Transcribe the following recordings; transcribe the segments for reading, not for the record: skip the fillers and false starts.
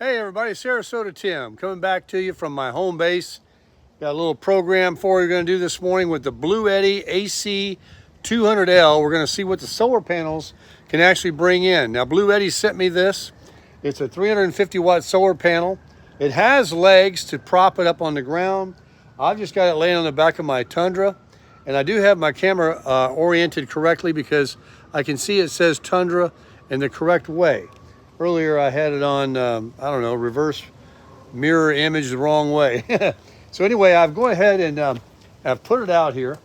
Hey everybody, Sarasota Tim coming back to you from my home base. Got a little program for you we're going to do this morning with the Bluetti AC200L. We're going to see what the solar panels can actually bring in. Now Bluetti sent me this. It's a 350 watt solar panel. It has legs to prop it up on the ground. I've just got it laying on the back of my Tundra, and I do have my camera oriented correctly because I can see it says Tundra in the correct way. Earlier I had it on, I don't know, reverse mirror image the wrong way. So anyway, I've gone ahead and I've put it out here.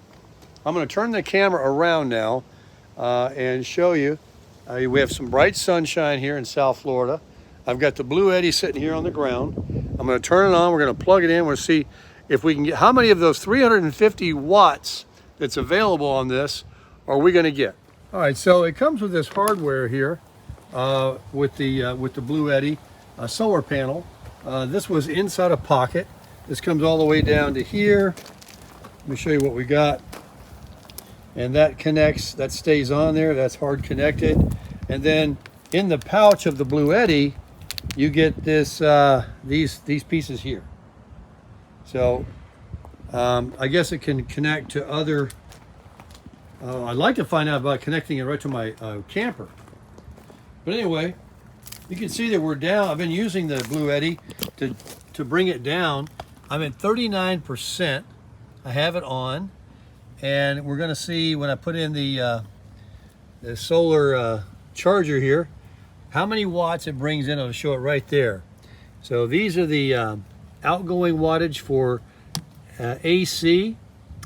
I'm going to turn the camera around now and show you. We have some bright sunshine here in South Florida. I've got the Bluetti sitting here on the ground. I'm going to turn it on. We're going to plug it in. We're going to see if we can get, how many of those 350 watts that's available on this are we going to get. All right, so it comes with this hardware here. With the Bluetti solar panel. This was inside a pocket. This comes all the way down to here. Let me show you what we got. And that connects, that stays on there, that's hard connected. And then in the pouch of the Bluetti, you get this these pieces here. So I guess it can connect to other, I'd like to find out about connecting it right to my camper. But anyway, you can see that we're down. I've been using the Bluetti to bring it down. I'm at 39%. I have it on, and we're going to see when I put in the solar charger here, how many watts it brings in. I'll show it right there. So these are the outgoing wattage for AC.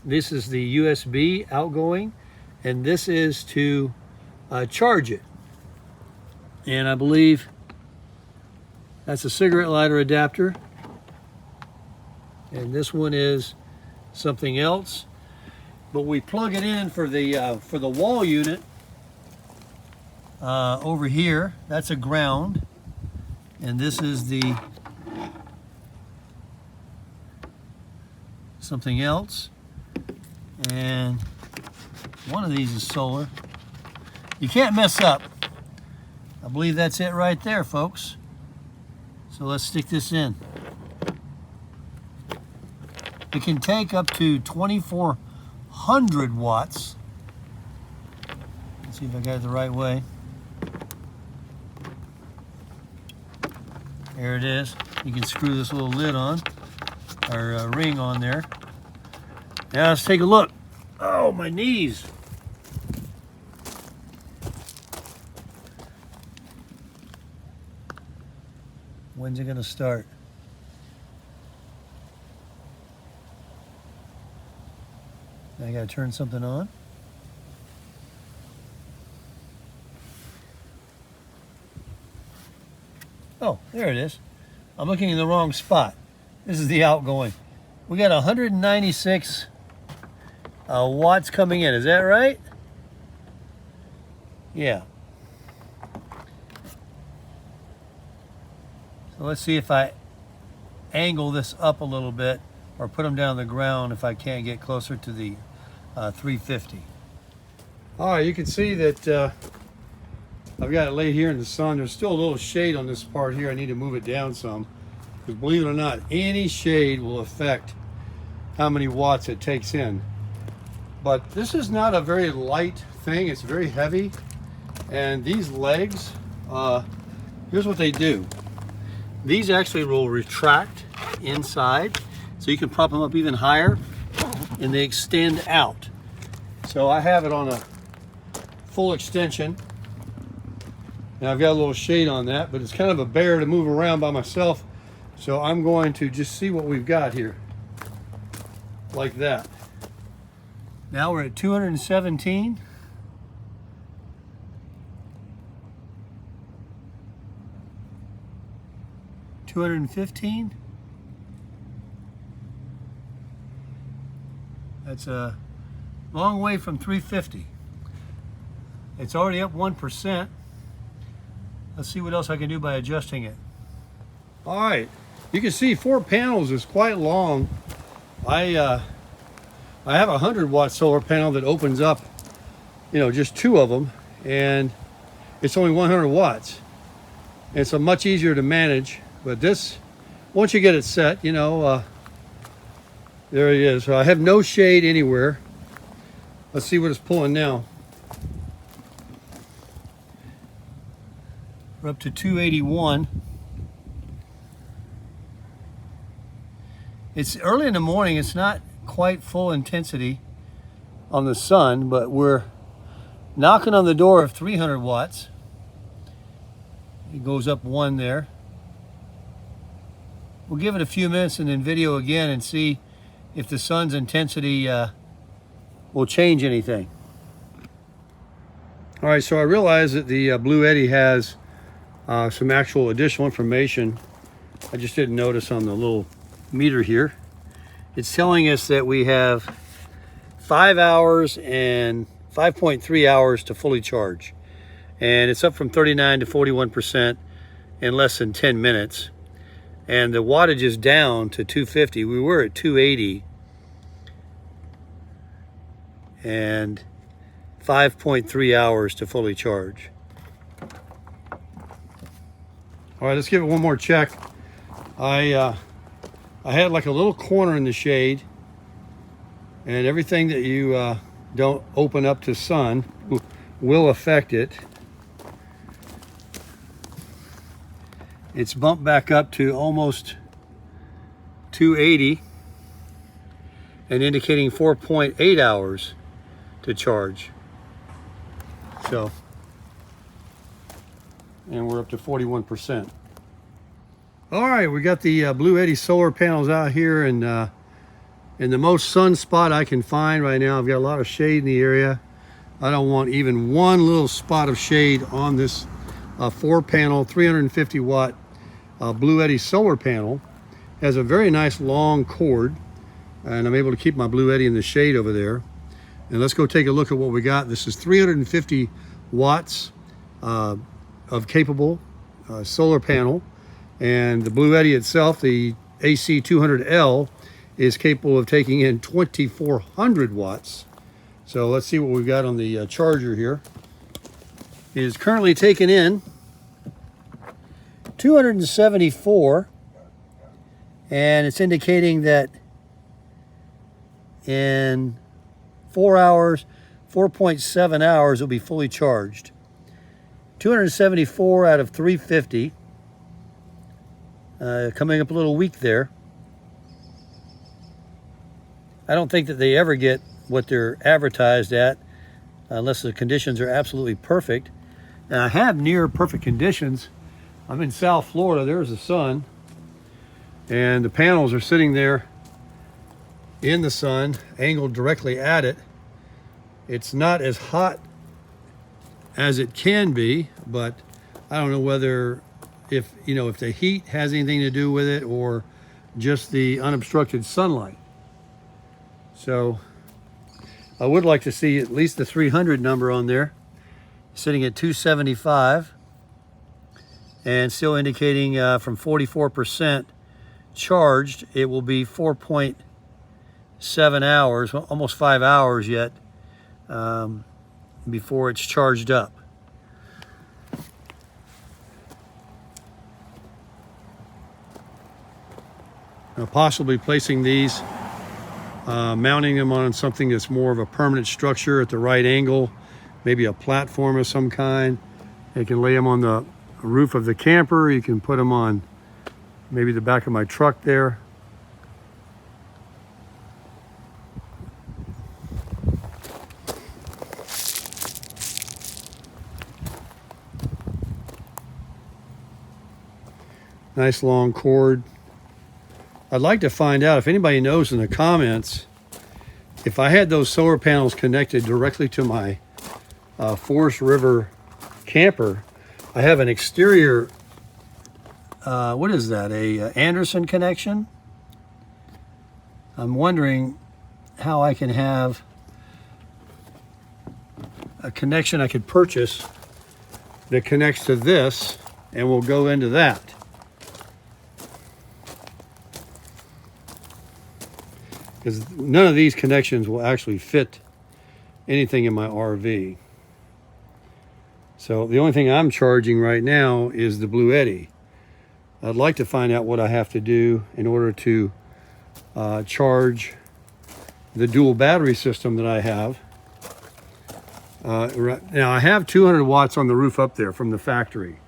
This is the USB outgoing, and this is to charge it. And I believe that's a cigarette lighter adapter. And this one is something else. But we plug it in for the wall unit over here. That's a ground. And this is the something else. And one of these is solar. You can't mess up. I believe that's it right there, folks. So let's stick this in. It can take up to 2,400 watts. Let's see if I got it the right way. There it is. You can screw this little lid on, or ring on there. Now let's take a look. Oh, my knees. When's it going to start? I got to turn something on. Oh, there it is. I'm looking in the wrong spot. This is the outgoing. We got 196 watts coming in. Is that right? Yeah. So let's see if I angle this up a little bit or put them down on the ground if I can't get closer to the 350. All right, you can see that I've got it laid here in the sun. There's still a little shade on this part here. I need to move it down some, because believe it or not, any shade will affect how many watts it takes in. But this is not a very light thing. It's very heavy. And these legs, here's what they do. These actually will retract inside, so you can prop them up even higher, and they extend out. So I have it on a full extension, and I've got a little shade on that, but it's kind of a bear to move around by myself. So I'm going to just see what we've got here, like that. Now we're at 217. $215. That's a long way from 350. It's already up 1%. Let's see what else I can do by adjusting it. All right, you can see 4 panels is quite long. I have a 100 watt solar panel that opens up, you know, just 2 of them, and it's only 100 watts. It's a much easier to manage. But this, once you get it set, you know, there it is. So I have no shade anywhere. Let's see what it's pulling now. We're up to 281. It's early in the morning. It's not quite full intensity on the sun, but we're knocking on the door of 300 watts. It goes up one there. We'll give it a few minutes and then video again and see if the sun's intensity will change anything. All right, so I realize that the Bluetti has some actual additional information. I just didn't notice on the little meter here. It's telling us that we have 5 hours and 5.3 hours to fully charge. And it's up from 39 to 41% in less than 10 minutes. And the wattage is down to 250. We were at 280. And 5.3 hours to fully charge. All right, let's give it one more check. I had like a little corner in the shade, and everything that you don't open up to sun will affect it. It's bumped back up to almost 280 and indicating 4.8 hours to charge. So, and we're up to 41%. All right, we got the Bluetti solar panels out here, and in the most sun spot I can find right now. I've got a lot of shade in the area. I don't want even one little spot of shade on this 4-panel, 350 watt Bluetti solar panel. Has a very nice long cord, and I'm able to keep my Bluetti in the shade over there. And let's go take a look at what we got. This is 350 watts of capable solar panel. And the Bluetti itself, the AC200L, is capable of taking in 2,400 watts. So let's see what we've got on the charger here. It is currently taking in 274, and it's indicating that in 4 hours, 4.7 hours, it'll be fully charged. 274 out of 350. Coming up a little weak there. I don't think that they ever get what they're advertised at unless the conditions are absolutely perfect. Now, I have near perfect conditions. I'm in South Florida. There's the sun, and the panels are sitting there in the sun, angled directly at it. It's not as hot as it can be, but I don't know whether if the heat has anything to do with it or just the unobstructed sunlight. So I would like to see at least the 300 number on there, sitting at 275 and still indicating from 44% charged, it will be 4.7 hours, almost 5 hours yet, before it's charged up. Now, possibly placing these, mounting them on something that's more of a permanent structure at the right angle, maybe a platform of some kind. You can lay them on the roof of the camper. You can put them on maybe the back of my truck there. Nice long cord. I'd like to find out if anybody knows in the comments if I had those solar panels connected directly to my Forest River camper. I have an exterior, what is that, a Anderson connection? I'm wondering how I can have a connection I could purchase that connects to this, and we'll go into that. Because none of these connections will actually fit anything in my RV. So the only thing I'm charging right now is the Bluetti. I'd like to find out what I have to do in order to charge the dual battery system that I have. Now I have 200 watts on the roof up there from the factory,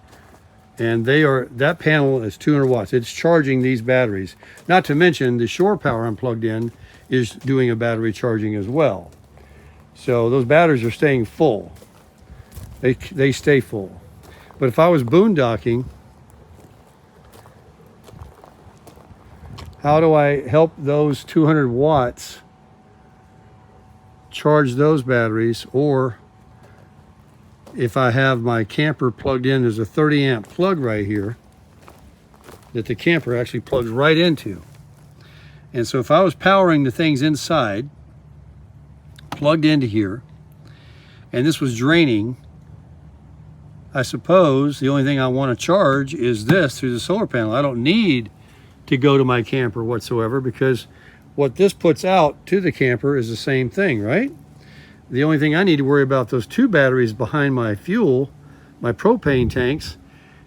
and that panel is 200 watts. It's charging these batteries. Not to mention the shore power I'm plugged in is doing a battery charging as well. So those batteries are staying full. They stay full. But if I was boondocking, how do I help those 200 watts charge those batteries? Or if I have my camper plugged in, there's a 30 amp plug right here that the camper actually plugs right into. And so if I was powering the things inside, plugged into here, and this was draining, I suppose the only thing I want to charge is this through the solar panel. I don't need to go to my camper whatsoever, because what this puts out to the camper is the same thing, right? The only thing I need to worry about, those two batteries behind my fuel, my propane tanks,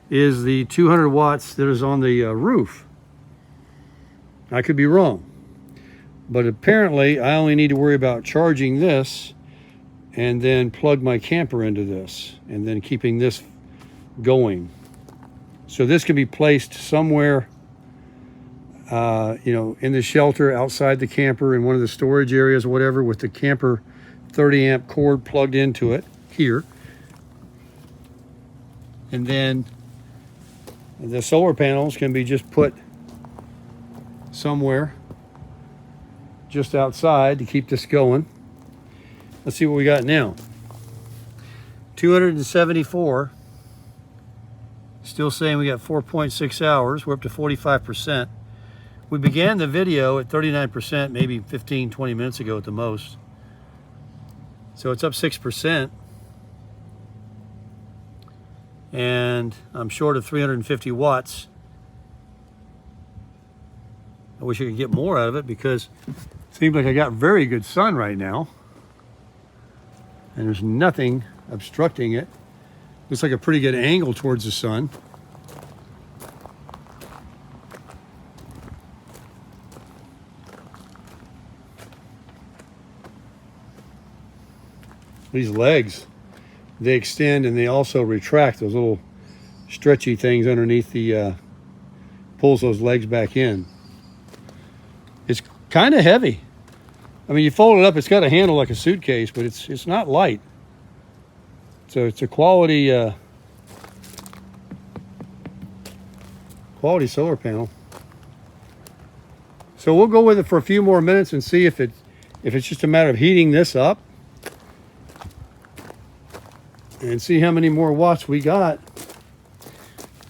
is the 200 watts that is on the roof. I could be wrong, but apparently I only need to worry about charging this and then plug my camper into this and then keeping this going. So this can be placed somewhere in the shelter outside the camper, in one of the storage areas or whatever, with the camper 30 amp cord plugged into it here. And then the solar panels can be just put somewhere just outside to keep this going. Let's see what we got now. 274. Still saying we got 4.6 hours. We're up to 45%. We began the video at 39%, maybe 15, 20 minutes ago at the most. So it's up 6%. And I'm short of 350 watts. I wish I could get more out of it, because it seems like I got very good sun right now. And there's nothing obstructing it. Looks like a pretty good angle towards the sun. These legs, they extend and they also retract. Those little stretchy things underneath the pulls those legs back in. It's kind of heavy. I mean, you fold it up, it's got a handle like a suitcase, but it's not light. So it's a quality solar panel. So we'll go with it for a few more minutes and see if it's just a matter of heating this up and see how many more watts we got.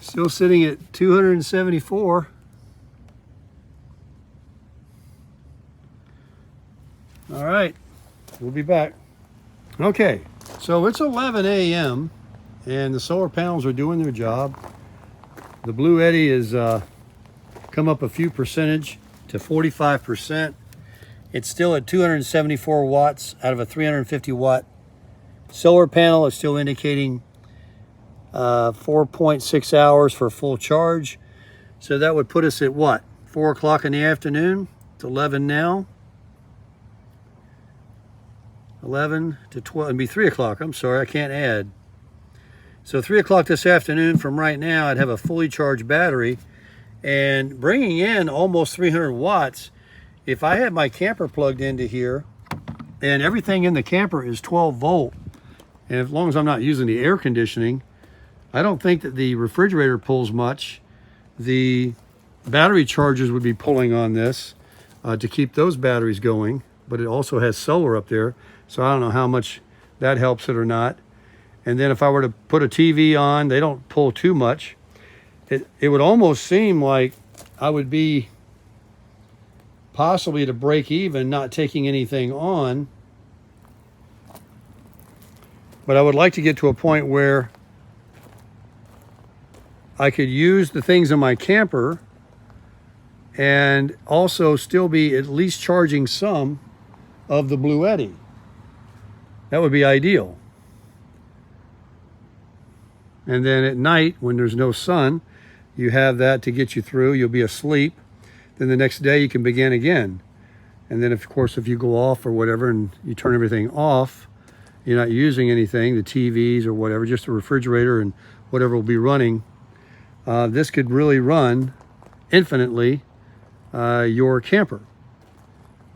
Still sitting at 274. All right, we'll be back. Okay, so it's 11 a.m. and the solar panels are doing their job. The Bluetti has come up a few percentage to 45%. It's still at 274 watts out of a 350 watt solar panel. Is still indicating 4.6 hours for full charge. So that would put us at what? 4 o'clock in the afternoon. It's 11 now. 11 to 12, it'd be 3 o'clock. I'm sorry, I can't add. So 3 o'clock this afternoon from right now, I'd have a fully charged battery and bringing in almost 300 watts. If I had my camper plugged into here, and everything in the camper is 12 volt, and as long as I'm not using the air conditioning, I don't think that the refrigerator pulls much. The battery chargers would be pulling on this to keep those batteries going, but it also has solar up there. So I don't know how much that helps it or not. And then if I were to put a TV on, they don't pull too much. It would almost seem like I would be possibly to break even, not taking anything on. But I would like to get to a point where I could use the things in my camper and also still be at least charging some of the Bluetti. That would be ideal. And then at night, when there's no sun, You have that to get you through. You'll be asleep. Then the next day you can begin again. And then, of course, if you go off or whatever and you turn everything off, you're not using anything, the TVs or whatever, just the refrigerator and whatever will be running, this could really run infinitely your camper,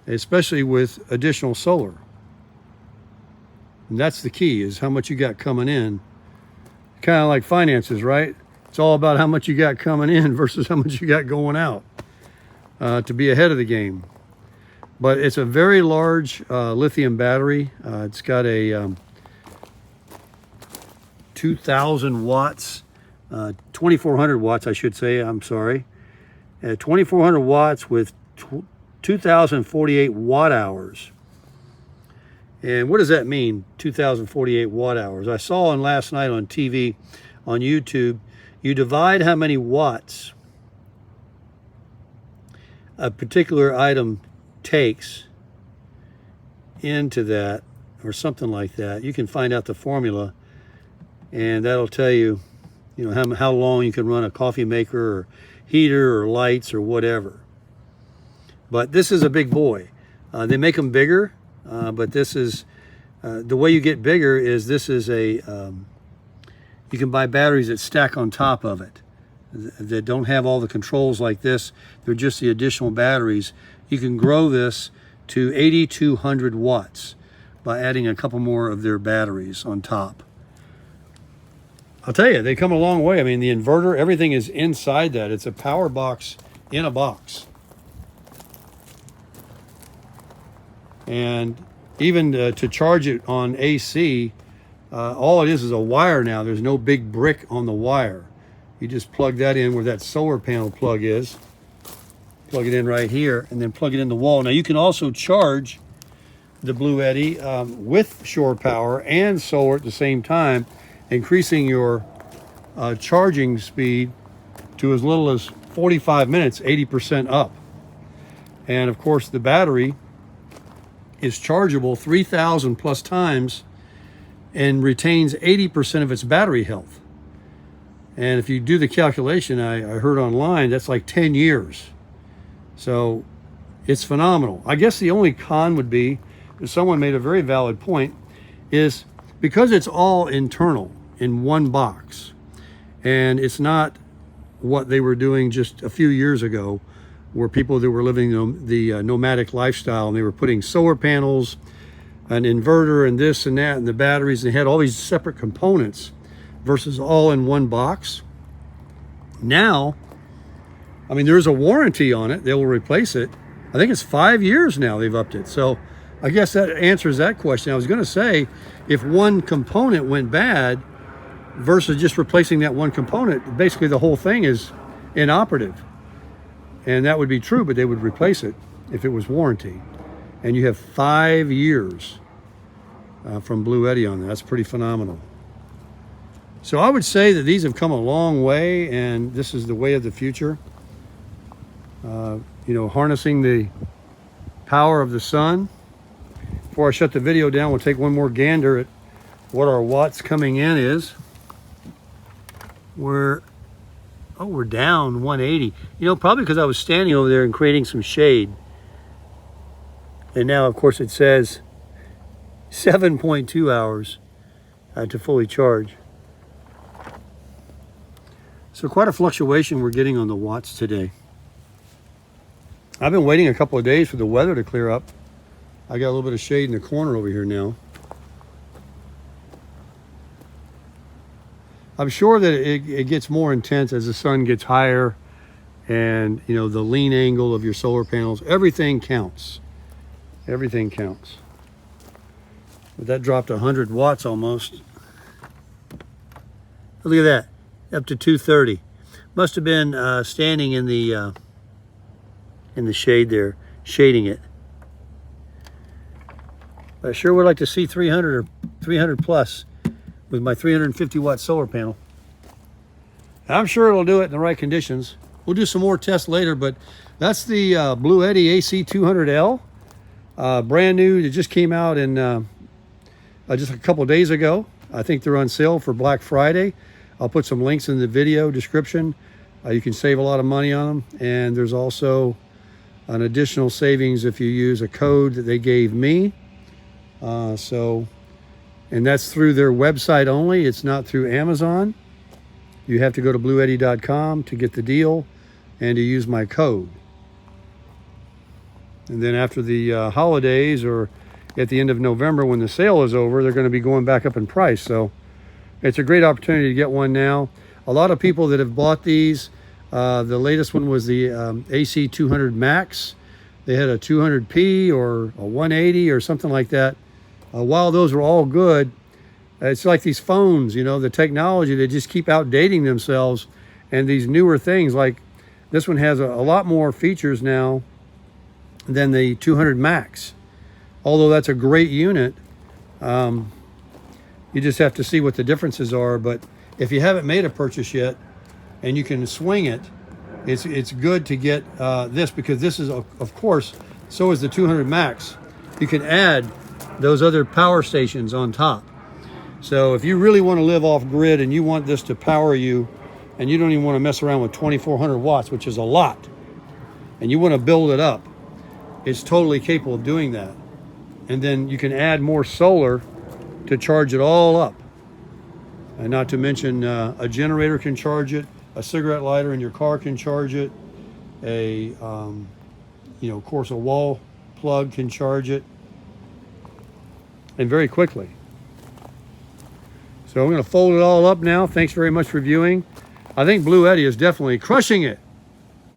especially with additional solar. And that's the key, is how much you got coming in. Kind of like finances, right? It's all about how much you got coming in versus how much you got going out to be ahead of the game. But it's a very large lithium battery. It's got a 2,000 watts, 2,400 watts, I should say, I'm sorry. 2,400 watts with 2,048 watt hours. And what does that mean, 2,048 watt hours? I saw on last night on TV, on YouTube, you divide how many watts a particular item takes into that, or something like that. You can find out the formula, and that'll tell you, you know, how long you can run a coffee maker or heater or lights or whatever. But this is a big boy. They make them bigger, but this is the way you get bigger is this is a you can buy batteries that stack on top of it that don't have all the controls like this. They're just the additional batteries. You can grow this to 8,200 watts by adding a couple more of their batteries on top. I'll tell you, they come a long way. I mean, the inverter, everything is inside that. It's a power box in a box. And even to charge it on AC, all it is a wire now. There's no big brick on the wire. You just plug that in where that solar panel plug is. Plug it in right here, and then plug it in the wall. Now you can also charge the Bluetti with shore power and solar at the same time, increasing your charging speed to as little as 45 minutes, 80% up. And of course the battery is chargeable 3,000 plus times and retains 80% of its battery health. And if you do the calculation, I heard online, that's like 10 years. So it's phenomenal. I guess the only con would be, someone made a very valid point, is because it's all internal in one box, and it's not what they were doing just a few years ago, where people that were living the nomadic lifestyle, and they were putting solar panels, an inverter, and this and that, and the batteries, and they had all these separate components versus all in one box. Now, I mean, there's a warranty on it. They will replace it. I think it's 5 years now they've upped it. So I guess that answers that question. I was going to say, if one component went bad versus just replacing that one component, basically the whole thing is inoperative. And that would be true, but they would replace it if it was warranty. And you have 5 years from Bluetti on that. That's pretty phenomenal. So I would say that these have come a long way, and this is the way of the future. You know, harnessing the power of the sun. Before I shut the video down, we'll take one more gander at what our watts coming in is. We're down 180. You know, probably because I was standing over there and creating some shade. And now, of course, it says 7.2 hours to fully charge. So quite a fluctuation we're getting on the watts today. I've been waiting a couple of days for the weather to clear up. I got a little bit of shade in the corner over here now. I'm sure that it gets more intense as the sun gets higher, and you know, the lean angle of your solar panels, everything counts. Everything counts. But that dropped 100 watts almost. Look at that, up to 230. Must have been standing in the shade there, shading it. But I sure would like to see 300 or 300 plus with my 350 watt solar panel. I'm sure it'll do it in the right conditions. We'll do some more tests later, but that's the Bluetti AC200L. Brand new. It just came out in just a couple of days ago. I think they're on sale for Black Friday. I'll put some links in the video description. You can save a lot of money on them, and there's also an additional savings if you use a code that they gave me. And that's through their website only. It's not through Amazon. You have to go to bluetti.com to get the deal and to use my code. And then after the holidays, or at the end of November when the sale is over, they're going to be going back up in price. So it's a great opportunity to get one now. A lot of people that have bought these, the latest one was the AC200 Max. They had a 200p or a 180 or something like that. While those were all good, it's like these phones, you know, the technology, they just keep outdating themselves. And these newer things, like this one has a lot more features now than the 200 Max. Although that's a great unit, you just have to see what the differences are. But if you haven't made a purchase yet and you can swing it, it's good to get this, because this is, of course, so is the 200 Max. You can add those other power stations on top. So if you really want to live off grid and you want this to power you, and you don't even want to mess around with 2400 watts, which is a lot, and you want to build it up, it's totally capable of doing that. And then you can add more solar to charge it all up. And not to mention a generator can charge it, a cigarette lighter in your car can charge it, of course, a wall plug can charge it, and very quickly. So I'm going to fold it all up now. Thanks very much for viewing. I think Bluetti is definitely crushing it.